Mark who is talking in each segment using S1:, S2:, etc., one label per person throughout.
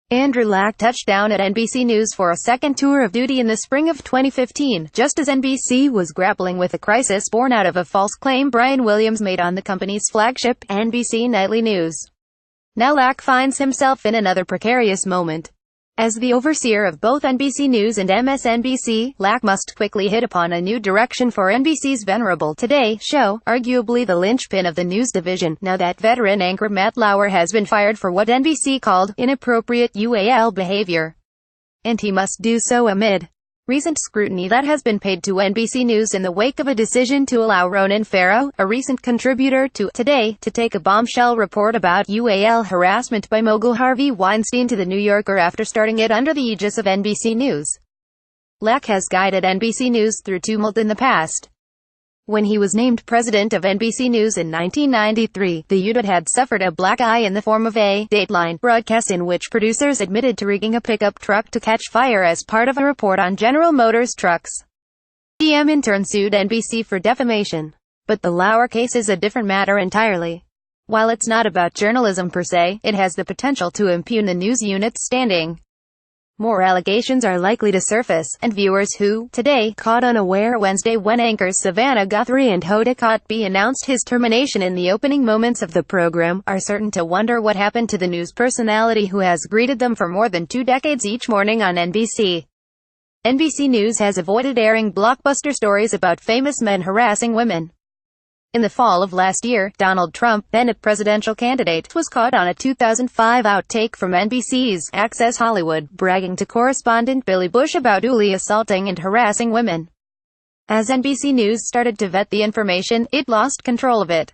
S1: Andrew Lack touched down at NBC News for a second tour of duty in the spring of 2015, just as NBC was grappling with a crisis born out of a false claim Brian Williams made on the company's flagship, NBC Nightly News. Now Lack finds himself in another precarious moment. As the overseer of both NBC News and MSNBC, Lack must quickly hit upon a new direction for NBC's Venerable Today show, arguably the linchpin of the news division, now that veteran anchor Matt Lauer has been fired for what NBC called inappropriate UAL behavior. And he must do so amid recent scrutiny that has been paid to NBC News in the wake of a decision to allow Ronan Farrow, a recent contributor to Today, to take a bombshell report about UAL harassment by mogul Harvey Weinstein to The New Yorker after starting it under the aegis of NBC News. Lack has guided NBC News through tumult in the past. When he was named president of NBC News in 1993, the unit had suffered a black eye in the form of a Dateline broadcast in which producers admitted to rigging a pickup truck to catch fire as part of a report on General Motors trucks. GM in turn sued NBC for defamation. But the Lauer case is a different matter entirely. While it's not about journalism per se, it has the potential to impugn the news unit's standing. More allegations are likely to surface, and viewers who, today, caught unaware Wednesday when anchors Savannah Guthrie and Hoda Kotb announced his termination in the opening moments of the program, are certain to wonder what happened to the news personality who has greeted them for more than 2 decades each morning on NBC. NBC News has avoided airing blockbuster stories about famous men harassing women. In the fall of last year, Donald Trump, then a presidential candidate, was caught on a 2005 outtake from NBC's Access Hollywood, bragging to correspondent Billy Bush about duly assaulting and harassing women. As NBC News started to vet the information, it lost control of it.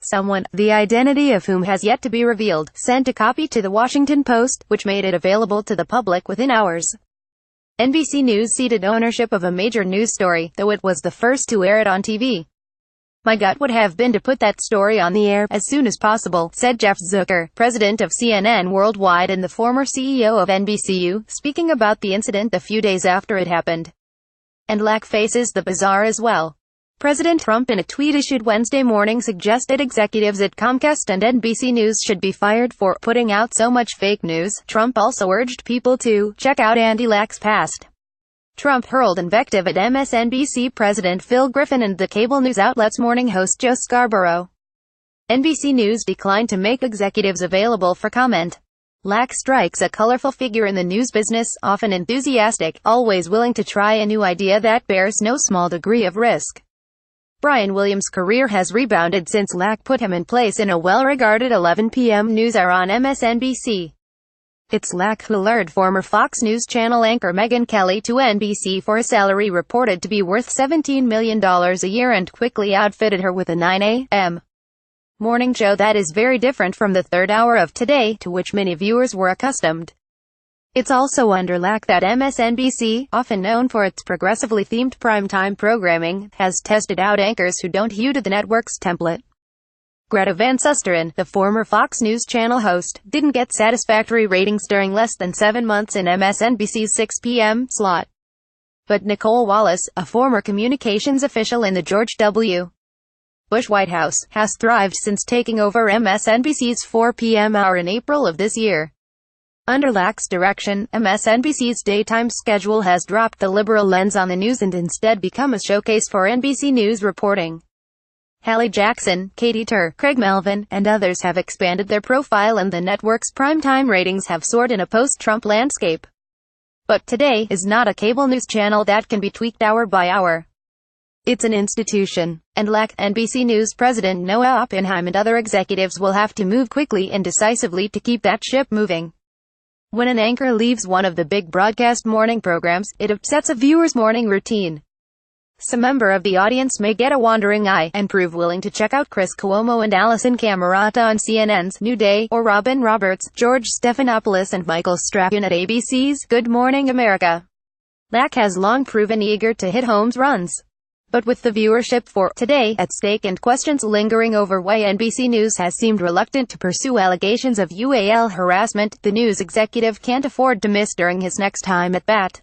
S1: Someone, the identity of whom has yet to be revealed, sent a copy to The Washington Post, which made it available to the public within hours. NBC News ceded ownership of a major news story, though it was the first to air it on TV. "My gut would have been to put that story on the air as soon as possible," said Jeff Zucker, president of CNN Worldwide and the former CEO of NBCU, speaking about the incident a few days after it happened. And Lack faces the bizarre as well. President Trump in a tweet issued Wednesday morning suggested executives at Comcast and NBC News should be fired for putting out so much fake news. Trump also urged people to check out Andy Lack's past. Trump hurled invective at MSNBC President Phil Griffin and the cable news outlet's morning host Joe Scarborough. NBC News declined to make executives available for comment. Lack strikes a colorful figure in the news business, often enthusiastic, always willing to try a new idea that bears no small degree of risk. Brian Williams' career has rebounded since Lack put him in place in a well-regarded 11 p.m. news hour on MSNBC. It's Lack who lured former Fox News Channel anchor Megyn Kelly to NBC for a salary reported to be worth $17 million a year and quickly outfitted her with a 9 a.m. morning show that is very different from the third hour of Today, to which many viewers were accustomed. It's also under Lack that MSNBC, often known for its progressively themed primetime programming, has tested out anchors who don't hew to the network's template. Greta Van Susteren, the former Fox News Channel host, didn't get satisfactory ratings during less than 7 months in MSNBC's 6 p.m. slot. But Nicole Wallace, a former communications official in the George W. Bush White House, has thrived since taking over MSNBC's 4 p.m. hour in April of this year. Under Lack's direction, MSNBC's daytime schedule has dropped the liberal lens on the news and instead become a showcase for NBC News reporting. Hallie Jackson, Katie Tur, Craig Melvin, and others have expanded their profile and the network's primetime ratings have soared in a post-Trump landscape. But Today is not a cable news channel that can be tweaked hour by hour. It's an institution. And Lack, NBC News President Noah Oppenheim and other executives will have to move quickly and decisively to keep that ship moving. When an anchor leaves one of the big broadcast morning programs, it upsets a viewer's morning routine. Some member of the audience may get a wandering eye, and prove willing to check out Chris Cuomo and Allison Camerata on CNN's New Day, or Robin Roberts, George Stephanopoulos and Michael Strahan at ABC's Good Morning America. Lack has long proven eager to hit home runs. But with the viewership for Today at stake and questions lingering over why NBC News has seemed reluctant to pursue allegations of UAL harassment, the news executive can't afford to miss during his next time at bat.